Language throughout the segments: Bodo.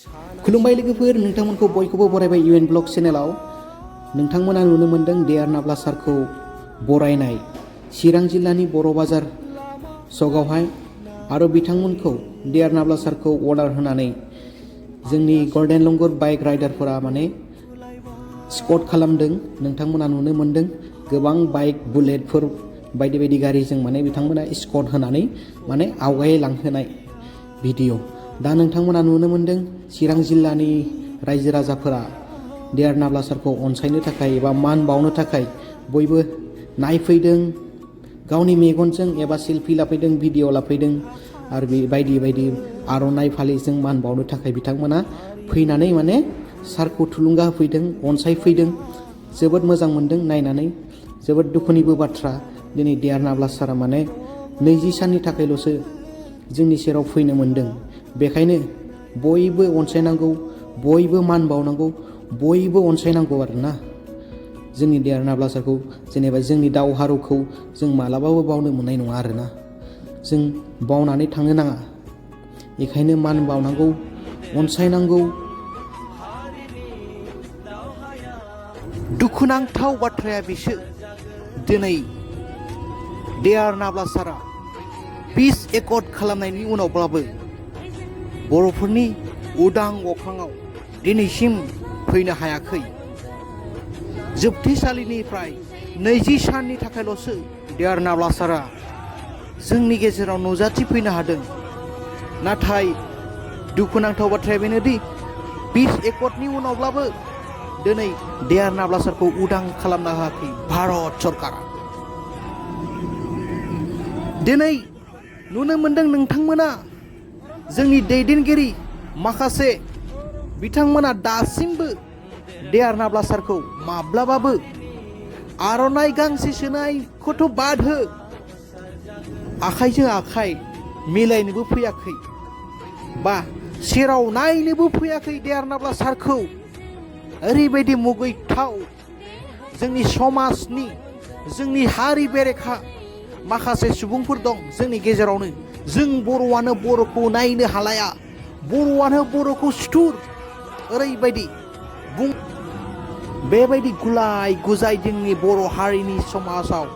खुलुमबाय लोगोफोर, नोंथांमोनखौ बयखौबो बरायबाय इउएन ब्लग चेनेलाव। नोंथांमोना नुनो मोनदों देयार नाब्ला सारखौ बरायनाय चिरां जिल्लानि बर' बाजार सकआवहाय आरो बिथांमोनखौ देयार नाब्ला सारखौ अर्डार होनानै जोंनि गल्डेन लंगुर बाइक राइडारफोरा माने स्कट खालामदों। नोंथांमोना नुनो मोनदों गोबां बाइक बुलेटफोर बायदि बायदि गारिजों माने बिथांमोना स्कट होनानै माने आवगायलांहोनाय भिडिअ। दा नोंथांमोना नुनो मोनदों चिरां जिल्लानि रायजो राजाफोरा देयार नाब्ला सारखौ अनसायनो थाखाय एबा मान बावनो थाखाय बयबो नायफैदों, गावनि मेगनजों एबा सेल्फि लाफैदों, भिडिअ लाफैदों आरो बे बायदि बायदि आर'नाइ फालिजों मान बावनो थाखाय बिथांमोना फैनानै माने सारखौ थुलुंगा होफैदों, अनसायफैदों। जोबोद मोजां मोनदों नायनानै। जोबोद दुखुनिबो बाथ्रा, दिनै देयार नाब्ला सारा माने 20 साननि थाखायल'सो जोंनि सेराव फैनो मोनदों। बेखायनो बयबो अनसायनांगौ, बयबो मान बावनांगौ, बयबो अनसायनांगौ आरोना जोंनि देयार नाब्ला सारखौ। जेनेबा जोंनि दावहारुखौ जों मालाबाबो बावनो मोननाय नङा आरोना, जों बावनानै थांनो नाङा। बेखायनो मान बावनांगौ, अनसायनांगौ। दुखुनांथाव बाथ्राया बेसो, दिनै देयार नाब्ला सारा पिस एकर्ड खालामनायनि उनावब्लाबो बर'फोरनि उदां अख्राङाव दिनैसिम फैनो हायाखै। जोबथेसालिनिफ्राय 20 साननि थाखायल'सो देयार नाब्ला सारा जोंनि गेजेराव नुजाथिफैनो हादों। नाथाय दुखुनांथाव बाथ्राया बेनोदि पिस एकर्डनि उनावब्लाबो दिनै देयार नाब्ला सारखौ उदां खालामनो हायाखै भारत सरकारा। दिनै नुनो मोनदों नोंथांमोना जोंनि दैदेनगिरि माखासे बिथांमोना दासिमबो देयार नाब्ला सारखौ माब्लाबाबो आर'नाइ गांसे सोनायखौथ' बाद हो, आखाइजों आखाइ मिलायनोबो फैयाखै बा सेराव नायनोबो फैयाखै देयार नाब्ला सारखौ। ओरैबायदि मुगैथाव जोंनि समाजनि, जोंनि हारि बेरेखा माखासे सुबुंफोर दं जोंनि गेजेरावनो। जों बर'आनो बर'खौ नायनो हालाया, बर'आनो बर'खौ सुथुर, ओरैबायदि बुं। बेबायदि गुलाय गुजाय जोंनि बर' हारिनि समाजाव,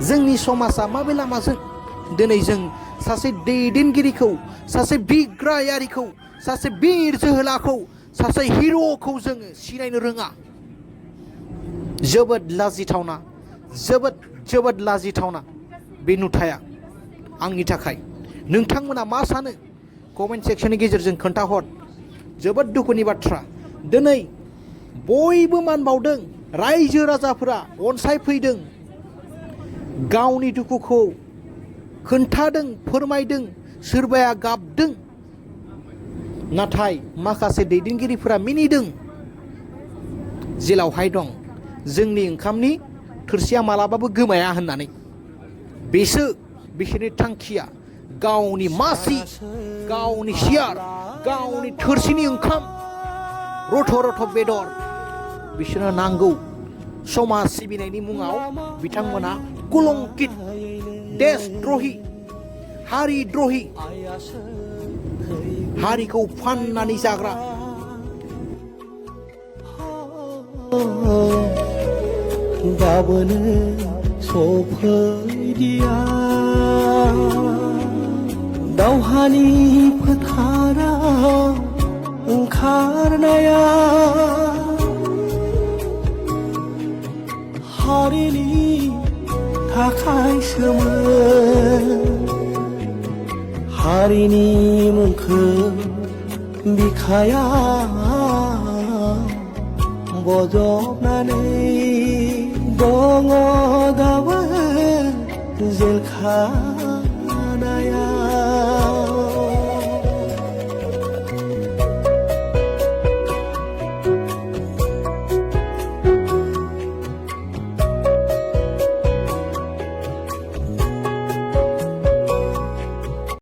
जोंनि समाजा माबे लामाजों दिनै जों सासे दैदेनगिरिखौ, सासे बिग्रायारिखौ, सासे बिर जोहोलाखौ, सासे हिर'खौ जोङो सिनायनो रोङा। जोबोद लाजिथावना, जोबोद लाजिथावना बे नुथाया आंनि थाखाय। नोंथांमोना मा सानो कमेन्ट सेक्सननि गेजेरजों खोन्थाहर। जोबोद दुखुनि बाथ्रा, दिनै बयबो मान बावदों, रायजो राजाफोरा अनसायफैदों, गावनि दुखुखौ खोन्थादों, फोरमायदों, सोरबाया गाबदों। नाथाय माखासे दैदेनगिरिफोरा मिनिदों। जेलावहाय दं, जोंनि ओंखामनि थोरसिया मालाबाबो गोमाया होननानै। बेसो बिसोरनि थांखिया। गावनि मासि, गावनि सियार, गावनि थोरसिनि ओंखाम, रथ' रथ' बेदर बिसोरनो नांगौ। समाज सिबिनायनि मुङाव बिथांमोना कलंकित, देशद्रहि, हारि द्रहि, हारिखौ फाननानै जाग्रा। गाबोनो सफैदिया दावहानि फोथाराव ओंखारनाया, हारिनि थाखायसोमोन, हारिनि मोनखोम बिखाया बजबनानै दङ दाबो जेल